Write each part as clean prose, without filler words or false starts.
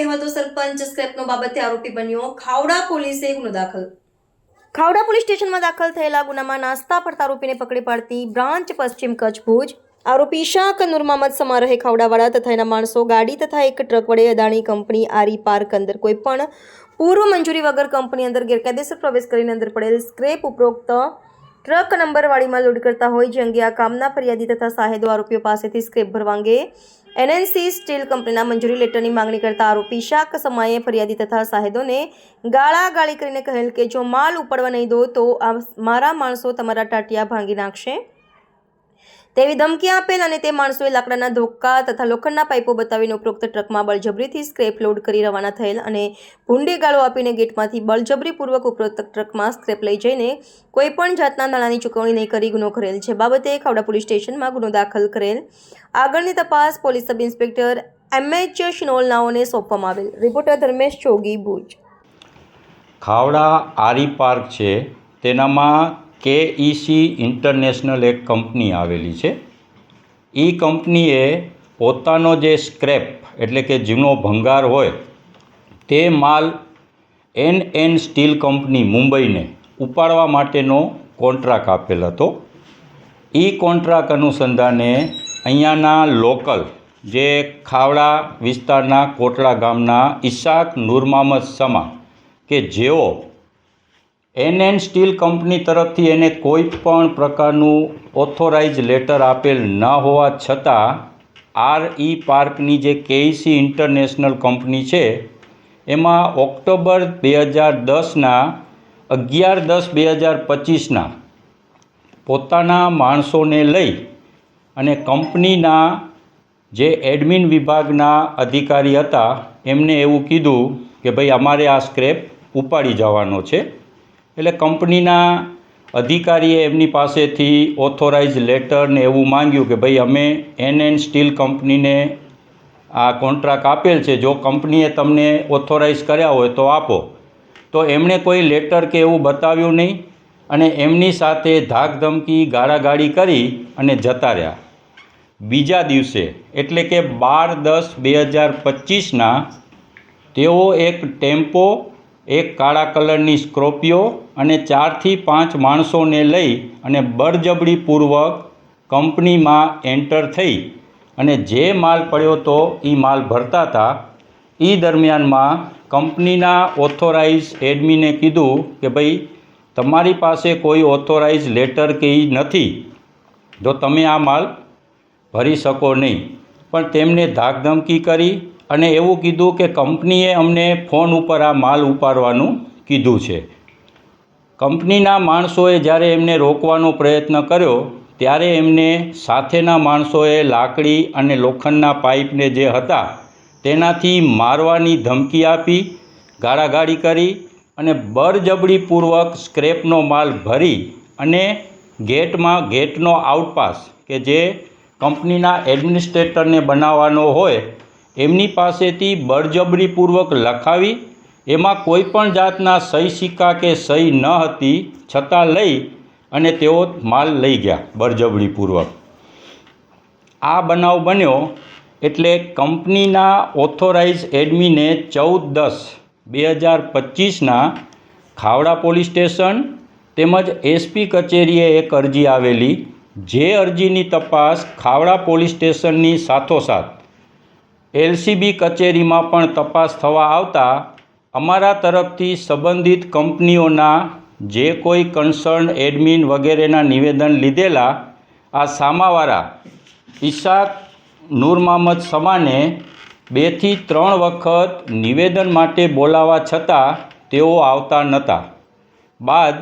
કહેવાતો સરપંચ સ્ક્રેપનો બાબતે આરોપી બન્યો, ખાવડા પોલીસે ગુનો દાખલ. ખાવડા પોલીસ સ્ટેશનમાં દાખલ થયેલા ગુનામાં નાસ્તા ફરતા આરોપીને પકડી પાડતી બ્રાન્ચ પશ્ચિમ કચ્છ ભુજ. આરોપી ઇશાક નૂર મોહમ્મદ સમારહે ખાવડાવાળા તથા એના માણસો ગાડી તથા એક ટ્રક વડે અદાણી કંપની આરી પાર્ક અંદર કોઈપણ પૂર્વ મંજૂરી વગર કંપની અંદર ગેરકાયદેસર પ્રવેશ કરીને અંદર પડેલ સ્ક્રેપ ઉપરોક્ત ટ્રક નંબરવાળીમાં લોડ કરતા હોય, જે અંગે આ કામના ફરિયાદી તથા સાહેદો આરોપીઓ પાસેથી સ્ક્રેપ ભરવા અંગે એનએનસી સ્ટીલ કંપનીના મંજૂરી લેટરની માંગણી કરતા આરોપી ઇશાક સમાએ ફરિયાદી તથા સાહેદોને ગાળાગાળી કરીને કહેલ કે જો માલ ઉપાડવા નહીં દો તો મારા માણસો તમારા ટાટિયા ભાંગી નાખશે તેવી ધમકી આપેલ અને તે માણસોએ લાકડાના ધોકા તથા લોખંડના પાઇપો બતાવીને ઉપરોક્ત ટ્રકમાં બળજબરીથી સ્ક્રેપ લોડ કરી રવાના થયેલ અને ભૂંડી ગાળો આપીને ગેટમાંથી બળજબરીપૂર્વક ઉપરોક્ત ટ્રકમાં સ્ક્રેપ લઈ જઈને કોઈપણ જાતના નાણાંની ચૂકવણી નહીં કરી ગુનો કરેલ છે. બાબતે ખાવડા પોલીસ સ્ટેશનમાં ગુનો દાખલ કરેલ. આગળની તપાસ પોલીસ સબ ઇન્સ્પેક્ટર એમએચ શિનોલ નાઓને સોંપવામાં આવેલ. રિપોર્ટર ધર્મેશ ચોગી, ભુજ. ખાવડા આરી પાર્ક છે તેનામાં કેઈસી ઇન્ટરનેશનલ એક કંપની આવેલી છે. એ કંપનીએ પોતાનો જે સ્ક્રેપ એટલે કે જૂનો ભંગાર હોય તે માલ એન સ્ટીલ કંપની મુંબઈને ઉપાડવા માટેનો કોન્ટ્રાક્ટ આપેલ હતો. એ કોન્ટ્રાક્ટ અનુસંધાને અહીંયાના લોકલ જે ખાવડા વિસ્તારના કોટડા ગામના ઇશાક નૂર મોહમ્મદ સમા કે જેઓ એન સ્ટીલ કંપની તરફથી એને કોઈ પણ પ્રકારનું ઓથોરાઇઝ લેટર આપેલ ન હોવા છતાં આરઈ પાર્કની જે કેઈસી ઇન્ટરનેશનલ કંપની છે એમાં ઓક્ટોબર 2010ના 11/10/2025ના પોતાના માણસોને લઈ અને કંપનીના જે એડમિન વિભાગના અધિકારી હતા એમને એવું કીધું કે ભાઈ અમારે આ સ્ક્રેપ ઉપાડી જવાનો છે. એટલે કંપનીના અધિકારીએ એમની પાસેથી ઓથોરાઇઝ લેટર ને એવું માંગ્યું કે ભાઈ અમે એન સ્ટીલ કંપનીને આ કોન્ટ્રાક્ટ આપેલ છે, જો કંપનીએ તમને ઓથોરાઇઝ કર્યા હોય તો આપો. તો એમણે કોઈ લેટર કે એવું બતાવ્યું નહીં અને એમની સાથે ધાકધમકી ગાળાગાળી કરી અને જતા રહ્યા. બીજા દિવસે એટલે કે 12/10/2025ના તેઓ એક ટેમ્પો, એક કાળા કલરની સ્કોર્પિયો અને 4 થી 5 માણસોને લઈ અને બળજબરીપૂર્વક કંપનીમાં એન્ટર થઈ અને જે માલ પડ્યો હતો એ માલ ભરતા હતા. એ દરમિયાનમાં કંપનીના ઓથોરાઇઝ એડમિને કીધું કે ભાઈ તમારી પાસે કોઈ ઓથોરાઇઝ લેટર કે એ નથી, જો તમે આ માલ ભરી શકો નહીં. પણ તેમને ધાકધમકી કરી અને એવું કીધું કે કંપનીએ અમને ફોન ઉપર આ માલ ઉપાડવાનું કીધું છે. કંપનીના માણસોએ જ્યારે એમને રોકવાનો પ્રયત્ન કર્યો ત્યારે એમને સાથેના માણસોએ લાકડી અને લોખંડના પાઇપને જે હતા તેનાથી મારવાની ધમકી આપી, ગાળાગાળી કરી અને બળજબરીપૂર્વક સ્ક્રેપનો માલ ભરી અને ગેટનો આઉટપાસ કે જે કંપનીના એડમિનિસ્ટ્રેટરને બનાવવાનો હોય એમની પાસેથી બળજબરીપૂર્વક લખાવી, એમાં કોઈ પણ જાતના સહી સિક્કા કે સહી ન હતી છતાં લઈ અને તેઓ માલ લઈ ગયા બળજબરીપૂર્વક. આ બનાવ બન્યો એટલે કંપનીના ઓથોરાઇઝ એડમિને 14/10/2025ના ખાવડા પોલીસ સ્ટેશન તેમજ એસપી કચેરીએ એક અરજી આવેલી, જે અરજીની તપાસ ખાવડા પોલીસ સ્ટેશનની સાથોસાથ એલસીબી કચેરીમાં પણ તપાસ થવા આવતા અમારા તરફથી સંબંધિત કંપનીઓના જે કોઈ કન્સર્ન એડમિન વગેરેના નિવેદન લીધેલા આ સામાવાળા ઇશાક નૂર મોહમ્મદ સમાને 2 થી 3 વખત નિવેદન માટે બોલાવવા છતાં તેઓ આવતા નહોતા. બાદ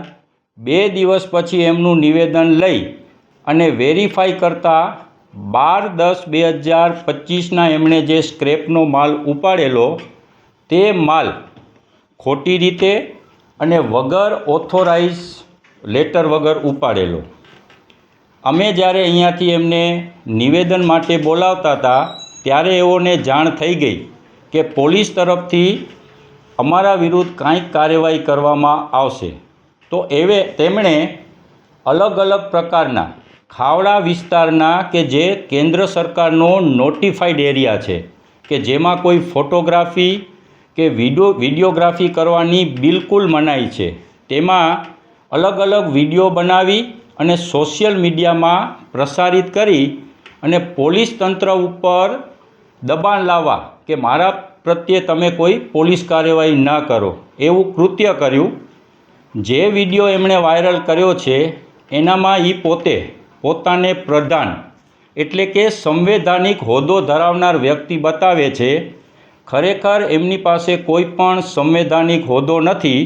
2 દિવસ પછી એમનું નિવેદન લઈ અને વેરીફાઈ કરતાં 12/10/2025ના એમણે જે સ્ક્રેપનો માલ ઉપાડેલો તે માલ ખોટી રીતે અને વગર ઓથોરાઇઝ લેટર વગર ઉપાડેલો. અમે જ્યારે અહીંયાથી એમને નિવેદન માટે બોલાવતા હતા ત્યારે એઓને જાણ થઈ ગઈ કે પોલીસ તરફથી અમારા વિરુદ્ધ કાંઈક કાર્યવાહી કરવામાં આવશે. તો તેમણે અલગ અલગ પ્રકારના ખાવડા વિસ્તારના કે જે કેન્દ્ર સરકારનો નોટિફાઈડ એરિયા છે કે જેમાં કોઈ ફોટોગ્રાફી કે વિડીયોગ્રાફી કરવાની બિલકુલ મનાઈ છે. તેમાં અલગ અલગ વિડીયો બનાવી અને સોશિયલ મીડિયામાં પ્રસારિત કરી અને પોલીસ તંત્ર ઉપર દબાણ લાવવા કે મારા પ્રત્યે તમે કોઈ પોલીસ કાર્યવાહી ન કરો એવું કૃત્ય કર્યું. જે વિડીયો એમણે વાયરલ કર્યો છે એનામાં એ પોતાને પ્રધાન એટલે કે સંવૈધાનિક હોદ્દો ધરાવનાર વ્યક્તિ બતાવે છે. ખરેખર એમની પાસે કોઈ પણ સંવૈધાનિક હોદ્દો નથી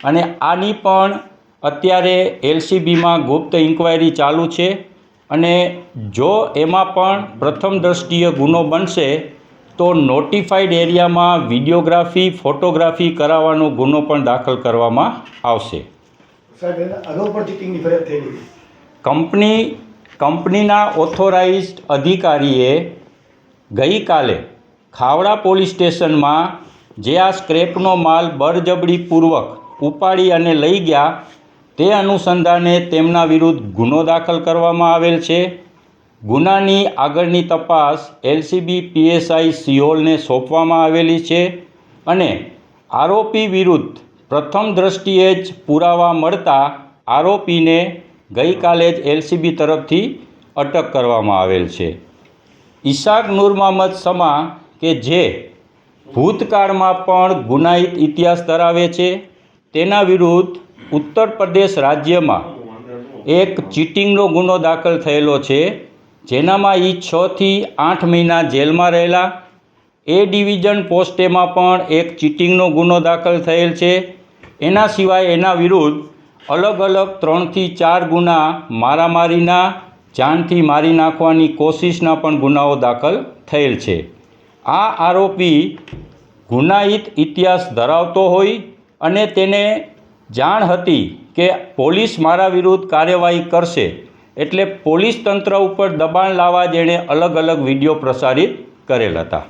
અને આની પણ અત્યારે LCBમાં ગુપ્ત ઇન્ક્વાયરી ચાલુ છે અને જો એમાં પણ પ્રથમ દ્રષ્ટિએ ગુનો બનશે તો નોટિફાઈડ એરિયામાં વિડીયોગ્રાફી ફોટોગ્રાફી કરાવવાનો ગુનો પણ દાખલ કરવામાં આવશે. સાહેબ એના અગાઉ પણ ચીટિંગની ફરિયાદ થયેલી કંપનીના ઓથોરાઇઝ્ડ અધિકારીએ ગઈકાલે ખાવડા પોલીસ સ્ટેશનમાં જે આ સ્ક્રેપનો માલ બળજબરીપૂર્વક ઉપાડી અને લઈ ગયા તે અનુસંધાને તેમના વિરુદ્ધ ગુનો દાખલ કરવામાં આવેલ છે. ગુનાની આગળની તપાસ LCB PSI સિયોલને સોંપવામાં આવેલી છે અને આરોપી વિરુદ્ધ પ્રથમ દ્રષ્ટિએ જ પુરાવા મળતા આરોપીને ગઈકાલે જ LCB તરફથી અટક કરવામાં આવેલ છે. ઇશાક નૂર મોહમ્મદ સમા કે જે ભૂતકાળમાં પણ ગુનાહિત ઇતિહાસ ધરાવે છે તેના વિરુદ્ધ ઉત્તર પ્રદેશ રાજ્યમાં એક ચીટિંગનો ગુનો દાખલ થયેલો છે જેનામાં એ 6 થી 8 મહિના જેલમાં રહેલા. A ડિવિઝન પોસ્ટેમાં પણ એક ચીટિંગનો ગુનો દાખલ થયેલ છે. એના સિવાય એના વિરુદ્ધ અલગ અલગ 3 થી 4 ગુના મારામારીના જાનથી મારી નાખવાની કોશિશના પણ ગુનાઓ દાખલ થયેલ છે. આ આરોપી ગુનાહિત ઇતિહાસ ધરાવતો હોય અને તેને જાણ હતી કે પોલીસ મારા વિરુદ્ધ કાર્યવાહી કરશે એટલે પોલીસ તંત્ર ઉપર દબાણ લાવવા જેણે અલગ અલગ વિડીયો પ્રસારિત કરેલ હતા.